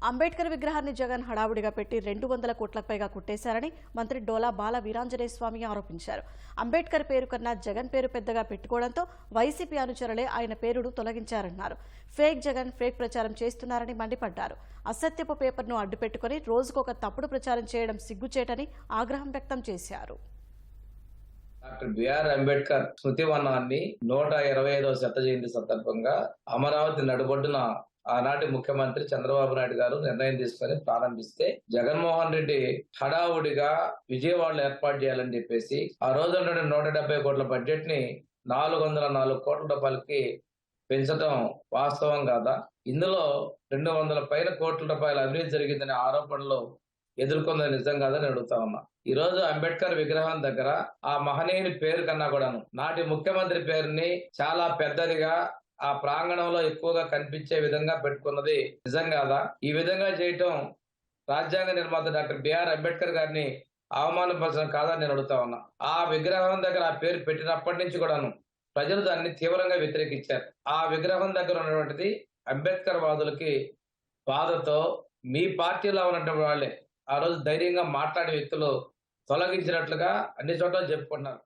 అంబేద్కర్ విగ్రహాన్ని జగన్ హడావుడిగా పెట్టి 200 కోట్లకు పైగా కుట్టేశారని మంత్రి డోలా బాల వీరాంజనేయ స్వామి ఆరోపించారు. అంబేద్కర్ పేరు కన్నా జగన్ పేరు పెద్దగా పెట్టుకోవడంతో వైసీపీ అనుచరులే ఆయన పేరును తొలగించారన్నారు. ఫేక్ జగన్ ఫేక్ ప్రచారం చేస్తున్నారని మండిపడ్డారు. అసత్యపు పేపర్ను అడ్డుపెట్టుకుని రోజుకొక తప్పుడు ప్రచారం చేయడం సిగ్గుచేటని ఆగ్రహం వ్యక్తం చేశారు. డాక్టర్ బిఆర్ అంబేద్కర్ స్మృతి వనాన్ని 125వ శత జయంతి సందర్భంగా అమరావతి నడుబొడ్డున ఆనాటి ముఖ్యమంత్రి చంద్రబాబు నాయుడు గారు నిర్ణయం తీసుకుని ప్రారంభిస్తే జగన్మోహన్ రెడ్డి హడావుడిగా విజయవాడలో ఏర్పాటు చేయాలని చెప్పేసి ఆ రోజు 170 కోట్ల బడ్జెట్ ని 404 కోట్ల రూపాయలకి పెంచడం వాస్తవం కాదా? ఇందులో 200 పైన కోట్ల రూపాయల అవినీతి జరిగిందనే ఆరోపణలు ఎదుర్కొన్నది నిజం కాదని అడుగుతా ఉన్నా. ఈ రోజు అంబేద్కర్ విగ్రహం దగ్గర ఆ మహనీయుని పేరు కన్నా కూడాను నాటి ముఖ్యమంత్రి పేరుని చాలా పెద్దదిగా ఆ ప్రాంగణంలో ఎక్కువగా కనిపించే విధంగా పెట్టుకున్నది నిజం కాదా? ఈ విధంగా చేయటం రాజ్యాంగ నిర్మాత డాక్టర్ బిఆర్ అంబేద్కర్ గారిని అవమానపరచడం కాదని నేను అడుగుతా ఉన్నా. ఆ విగ్రహం దగ్గర ఆ పేరు పెట్టినప్పటి నుంచి కూడాను ప్రజలు దాన్ని తీవ్రంగా వ్యతిరేకించారు. ఆ విగ్రహం దగ్గర ఉన్నటువంటిది అంబేద్కర్ వాదులకి బాధతో మీ పార్టీలో ఉన్నటువంటి వాళ్ళే ఆ రోజు ధైర్యంగా మాట్లాడే వ్యక్తులు తొలగించినట్లుగా అన్ని చోట్ల చెప్పుకుంటున్నారు.